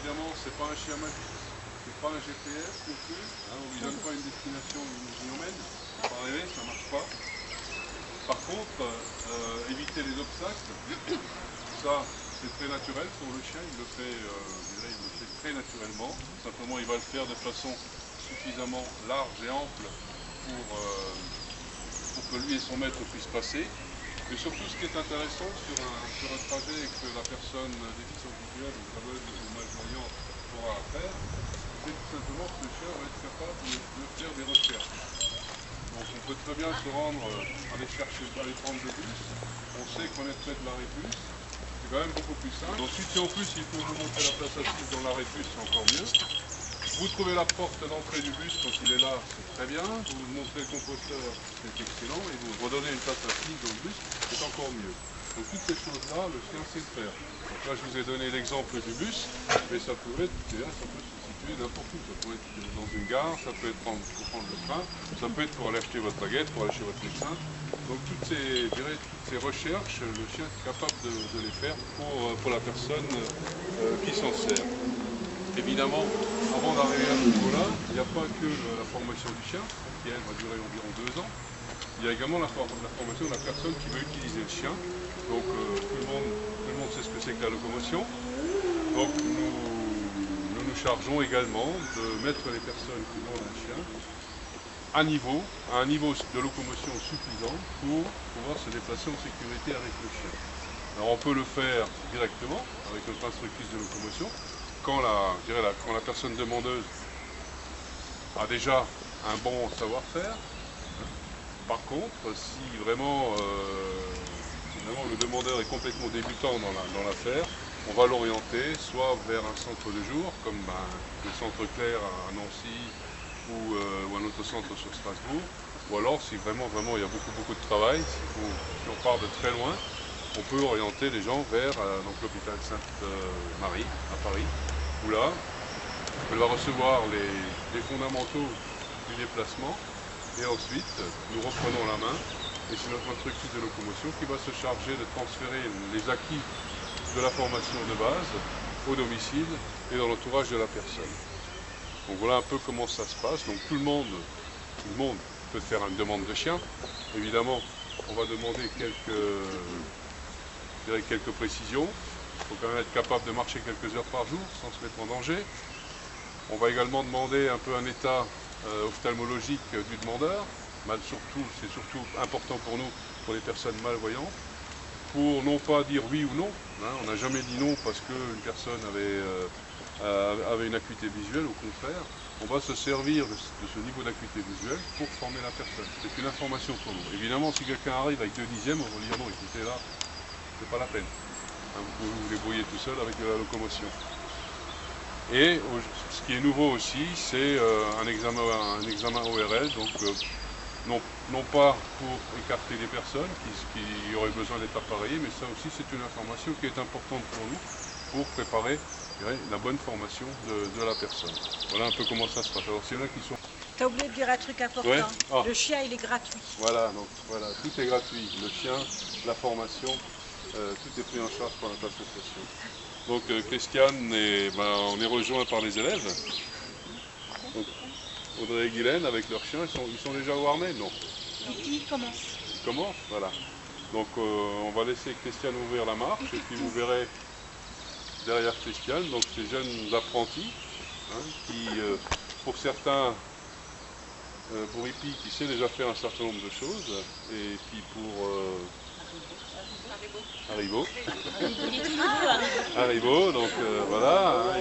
évidemment, c'est pas un chien magique, c'est pas un GPS non plus, hein, on lui donne pas une destination où on mène, faut pas rêver, ça marche pas. Par contre, éviter les obstacles, ça c'est très naturel pour le chien, il le fait, il le fait très naturellement. Simplement il va le faire de façon suffisamment large et ample pour que lui et son maître puissent passer. Mais surtout ce qui est intéressant sur un trajet que la personne déficiente visuelle ou aveugle ou malvoyante pourra faire, c'est tout simplement que le chien va être capable de faire des recherches. Donc on peut très bien se rendre, aller prendre le bus, on sait qu'on est près de l'arrêt bus, c'est quand même beaucoup plus simple. Ensuite, si en plus il faut vous montrer la place assise dans l'arrêt bus, c'est encore mieux. Vous trouvez la porte d'entrée du bus quand il est là, c'est très bien. Vous montrez le composteur, c'est excellent. Et vous redonnez une place assise dans le bus, c'est encore mieux. Donc toutes ces choses-là, le chien sait le faire. Donc là, je vous ai donné l'exemple du bus, mais ça peut être, ça peut se situer n'importe où. Ça peut être dans une gare, ça peut être pour prendre le train, ça peut être pour aller acheter votre baguette, pour aller chez votre médecin. Donc toutes ces recherches, le chien est capable de les faire pour la personne qui s'en sert. Évidemment, avant d'arriver à ce niveau-là, il n'y a pas que la formation du chien, qui elle va durer environ 2 ans. Il y a également la formation de la personne qui veut utiliser le chien. Donc tout le monde sait ce que c'est que la locomotion. Donc nous nous chargeons également de mettre les personnes qui ont un chien à un niveau de locomotion suffisant pour pouvoir se déplacer en sécurité avec le chien. Alors on peut le faire directement avec notre instructrice de locomotion. Quand la personne demandeuse a déjà un bon savoir-faire. Par contre, si vraiment le demandeur est complètement débutant dans l'affaire, on va l'orienter soit vers un centre de jour, comme le centre Claire à Nancy ou un autre centre sur Strasbourg, ou alors si vraiment il y a beaucoup de travail, si on part de très loin, on peut orienter les gens vers l'hôpital Sainte-Marie à Paris, où là, elle va recevoir les fondamentaux du déplacement, et ensuite, nous reprenons la main, et c'est notre instructrice de locomotion qui va se charger de transférer les acquis de la formation de base au domicile et dans l'entourage de la personne. Donc voilà un peu comment ça se passe. Donc tout le monde peut faire une demande de chien. Évidemment, on va demander quelques précisions. Il faut quand même être capable de marcher quelques heures par jour sans se mettre en danger. On va également demander un peu un état ophtalmologique du demandeur. C'est surtout important pour nous, pour les personnes malvoyantes, pour non pas dire oui ou non. Hein, on n'a jamais dit non parce qu'une personne avait une acuité visuelle, au contraire. On va se servir de ce niveau d'acuité visuelle pour former la personne. C'est une information pour nous. Évidemment, si quelqu'un arrive avec 2 dixièmes, on va lui dire non, écoutez là, c'est pas la peine. Hein, vous pouvez vous débrouiller tout seul avec de la locomotion. Et ce qui est nouveau aussi, c'est un examen ORL, donc non pas pour écarter les personnes qui auraient besoin d'être appareillées, mais ça aussi c'est une information qui est importante pour nous, pour préparer la bonne formation de la personne. Voilà un peu comment ça se passe. Alors s'il y en a qui sont... Tu as oublié de dire un truc important, ouais. Le chien il est gratuit. Voilà, donc voilà, tout est gratuit, le chien, la formation, tout est pris en charge par notre association. Donc Christiane, on est rejoint par les élèves. Donc, Audrey et Guylaine avec leurs chiens, ils sont déjà au harnais, non? Ils commencent. Ils commencent, voilà. Donc on va laisser Christiane ouvrir la marche et puis vous verrez derrière Christiane, donc ces jeunes apprentis, hein, qui pour certains, pour Hippie qui sait déjà faire un certain nombre de choses, et puis pour Haribo, donc voilà, hein,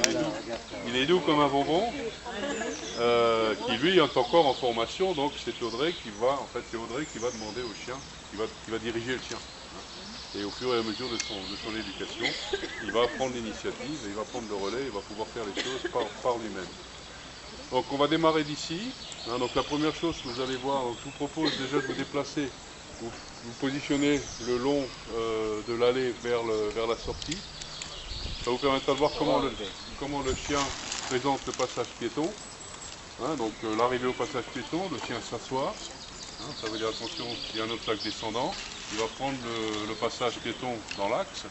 il est doux comme un bonbon, qui lui est encore en formation, donc c'est Audrey qui va demander au chien, qui va diriger le chien. Hein. Et au fur et à mesure de son éducation, il va prendre l'initiative, il va prendre le relais, il va pouvoir faire les choses par lui-même. Donc on va démarrer d'ici. Hein, donc la première chose que vous allez voir, donc, je vous propose déjà de vous déplacer. Vous positionnez le long de l'allée vers la sortie. Ça vous permettra de voir comment le chien présente le passage piéton. Hein, donc l'arrivée au passage piéton, le chien s'assoit. Hein, ça veut dire attention, il y a un obstacle descendant. Il va prendre le passage piéton dans l'axe.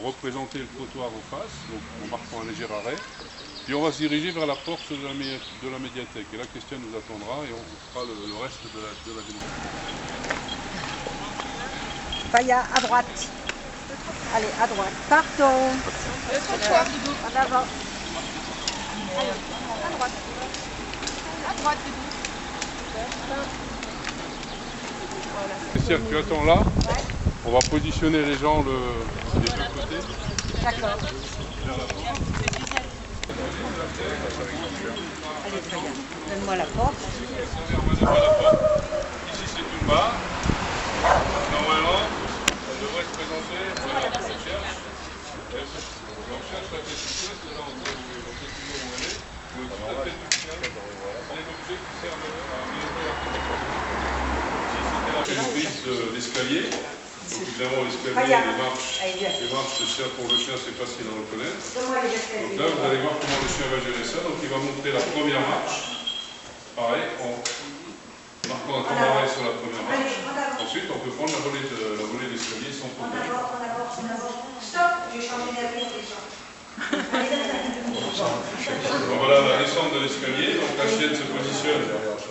représenter le trottoir en face, donc en marquant un léger arrêt. Puis on va se diriger vers la porte de la médiathèque. Et là, Christian nous attendra et on fera le reste de la démonstration. Faya, à droite. Allez, à droite. Partons. En avant. Allez, à droite. À droite, Christian, tu attends là. On va positionner les gens des deux côtés. D'accord. Vers la porte. Allez, Faya, donne-moi la porte. Ici, c'est une barre. Normalement, ça devrait se présenter. Voilà, on cherche. On cherche la question, c'est là, on sait toujours où elle est. Mais tout à fait c'est un objet qui sert à améliorer la c'est une prise d'escalier. Donc évidemment, l'escalier, les marches, c'est ça pour le chien, c'est facile à reconnaître. Donc là, vous allez voir comment le chien va gérer ça. Donc il va monter la première marche. Pareil, en marquant un temps d'arrêt sur la première marche. Ensuite, on peut prendre la volée d'escalier sans problème. Stop, j'ai changé d'avis. Donc voilà la descente de l'escalier. Donc la chienne se positionne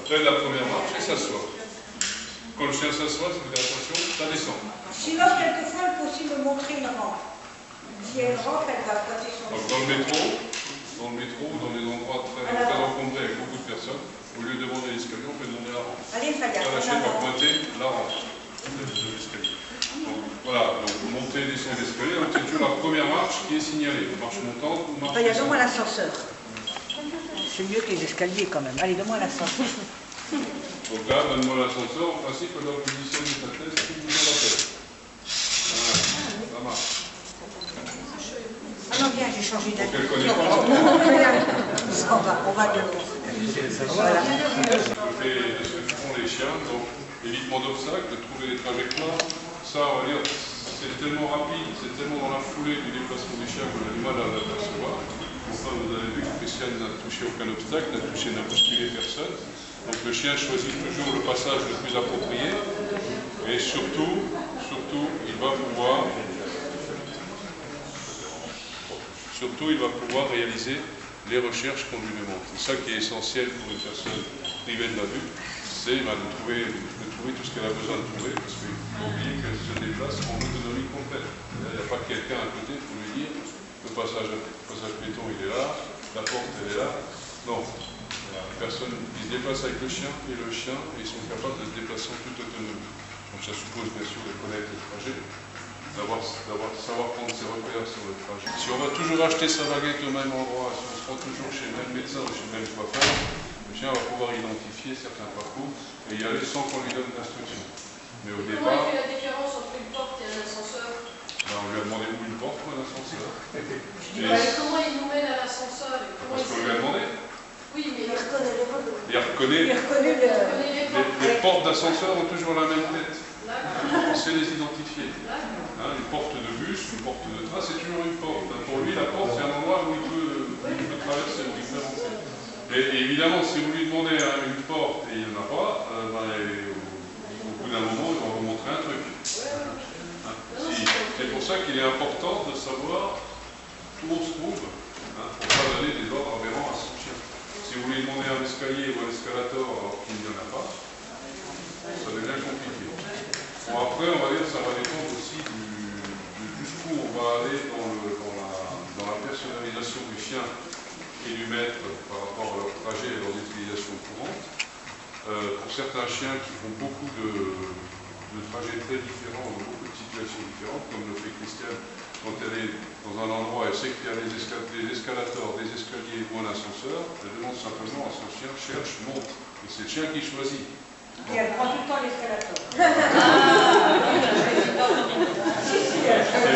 près de la première marche et s'assoit. Quand le chien s'assoit, si vous faites attention, ça descend. Sinon, quelquefois, il faut aussi me montrer une rampe. Si elle rampe, elle va passer son... Donc dans le métro, dans les endroits très encombrés avec beaucoup de personnes, au lieu de demander l'escalier, on peut demander la rampe. Allez, Faya. Là, la chienne va pointer la rampe de l'escalier. Donc voilà, donc monter et descendre l'escalier, donc c'est toujours la première marche qui est signalée. Marche montante ou marche Faya, descendante. donne-moi l'ascenseur. C'est mieux que les escaliers quand même. Allez, donne-moi l'ascenseur. Donc là, donne-moi l'ascenseur, en principe, on doit positionner sa tête sous le bouton d'appel. Voilà, ça marche. Ah non, viens, j'ai changé Donc d'avis. elle connaît pas. On va de l'eau. Voilà. De ce que font les chiens, donc évitement d'obstacles, de trouver des trajectoires. Ça, on va dire, c'est tellement rapide, c'est tellement dans la foulée du déplacement du chien qu'on a du mal à l'apercevoir. Enfin, vous avez vu que Christian n'a touché aucun obstacle, n'a bousculé personne. Donc le chien choisit toujours le passage le plus approprié. Et surtout, il va pouvoir réaliser les recherches qu'on lui demande. C'est ça qui est essentiel pour une personne privée de la vue, c'est de trouver tout ce qu'elle a besoin de trouver, parce qu'il faut oublier qu'elle se déplace en autonomie complète. Il n'y a pas quelqu'un à côté pour lui dire le passage piéton il est là, la porte elle est là. Non. La personne qui se déplace avec le chien et le chien, ils sont capables de se déplacer en toute autonomie. Donc ça suppose bien sûr de connaître le trajet, savoir prendre ses repères sur le trajet. Si on va toujours acheter sa baguette au même endroit, si on se rend toujours chez le même médecin ou chez le même coiffeur, le chien va pouvoir identifier certains parcours et y aller sans qu'on lui donne d'instruction. Mais au départ... Comment il fait la différence entre une porte et un ascenseur? On lui a demandé où une porte ou un ascenseur. Comment il nous mène à l'ascenseur? Parce qu'on lui a demandé. Oui, mais il reconnaît les portes d'ascenseur ont toujours la même tête. On sait les identifier. Une porte de bus, une porte de train, c'est toujours une porte. Pour lui, la porte, c'est un endroit où il peut traverser, où il peut avancer. Et évidemment, si vous lui demandez une porte et il n'y en a pas, au bout d'un moment, il va vous montrer un truc. C'est pour ça qu'il est important de savoir où on se trouve, pour ne pas donner des ordres aberrants à son chien. Si vous lui demandez un escalier ou un escalator alors qu'il n'y en a pas, ça devient compliqué. Bon, après, on va dire que ça va dépendre aussi jusqu'où on va aller dans la personnalisation du chien et du maître par rapport à leur trajet et leur utilisation courante. Pour certains chiens qui font beaucoup de trajets très différents, dans beaucoup de situations différentes, comme le fait Christian, quand elle est dans un endroit, elle sait qu'il y a des escalators, des escaliers ou un ascenseur, elle demande simplement à son chien, cherche, monte. Et c'est le chien qui choisit. Et elle prend tout le temps l'escalator. C'est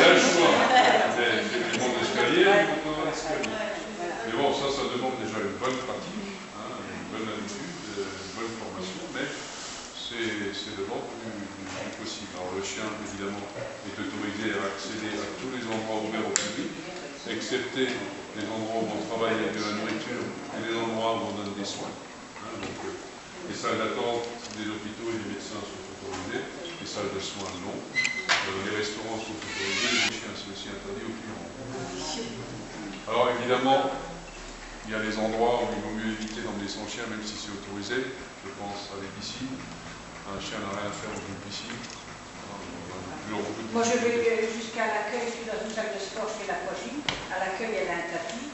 là le choix. Elle monte l'escalier, elle monte dans l'escalier. Mais bon, ça demande déjà une bonne pratique, une bonne habitude, une bonne formation, mais c'est de l'ordre du possible. Alors le chien, évidemment, est autorisé à accéder à tous les endroits ouverts au public, excepté les endroits où on travaille avec de la nourriture et les endroits où on donne des soins. Donc les salles d'attente des hôpitaux et des médecins sont autorisées, les salles de soins non. les restaurants sont autorisés, les chiens, c'est aussi interdit aux clients. Alors évidemment, il y a les endroits où il vaut mieux éviter d'emmener son chien, même si c'est autorisé. Je pense à les piscines. Un chien n'a rien à faire dans une piscine. Moi, je vais jusqu'à l'accueil, je suis dans une salle de sport, je fais l'aquagym. À l'accueil, elle a un tapis.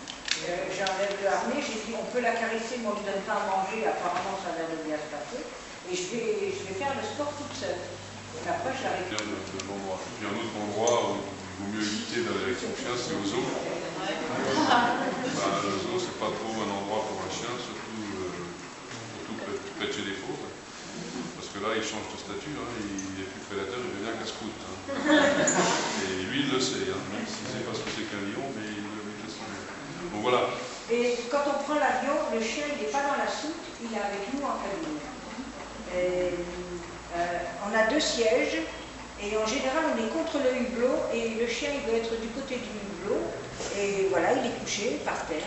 J'enlève le harnais, j'ai dit, on peut la caresser, mais on ne lui donne pas à manger. Apparemment, ça a l'air de bien se passer. Et je vais faire le sport toute seule. Et après, j'arrive. Il y a un autre endroit où il vaut mieux éviter d'aller avec son chien, c'est au zoo. Le zoo, c'est pas trop un endroit pour un chien, surtout près de chez les fauves. Parce que là, il change de statut, hein, il est plus prédateur, il devient casse-croûte. Hein. Et lui, il le sait, hein, même s'il ne sait pas ce que c'est qu'un lion, mais il le sait. Donc voilà. Et quand on prend l'avion, le chien, il n'est pas dans la soute, il est avec nous en cabine. On a 2 sièges, et en général, on est contre le hublot, et le chien, il doit être du côté du hublot. Et voilà, il est couché par terre.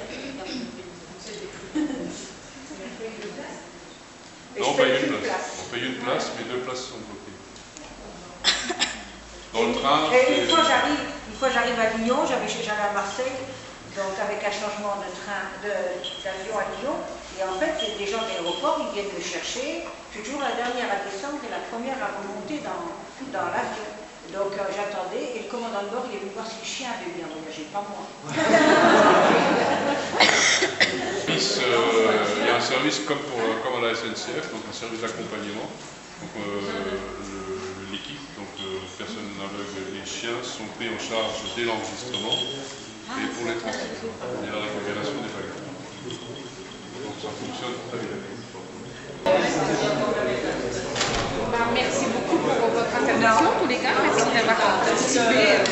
Non, on paye une place. On paye une place, mais 2 places sont bloquées. Dans le train. Et une fois j'arrive à Lyon, j'allais à Marseille, donc avec un changement de train, d'avion à Lyon. Et en fait, des gens de l'aéroport, ils viennent me chercher. Je suis toujours la dernière à descendre et la première à remonter dans l'avion. Donc j'attendais et le commandant de bord, il est venu voir si le chien avait bien voyagé, pas moi. Il y a un service comme à la SNCF, donc un service d'accompagnement. L'équipe, donc personnes aveugles et les chiens, sont pris en charge dès l'enregistrement et pour les transports. Et la récupération des bagages. Donc ça fonctionne très bien. Merci beaucoup pour votre intervention, en tous les cas. Merci d'avoir participé.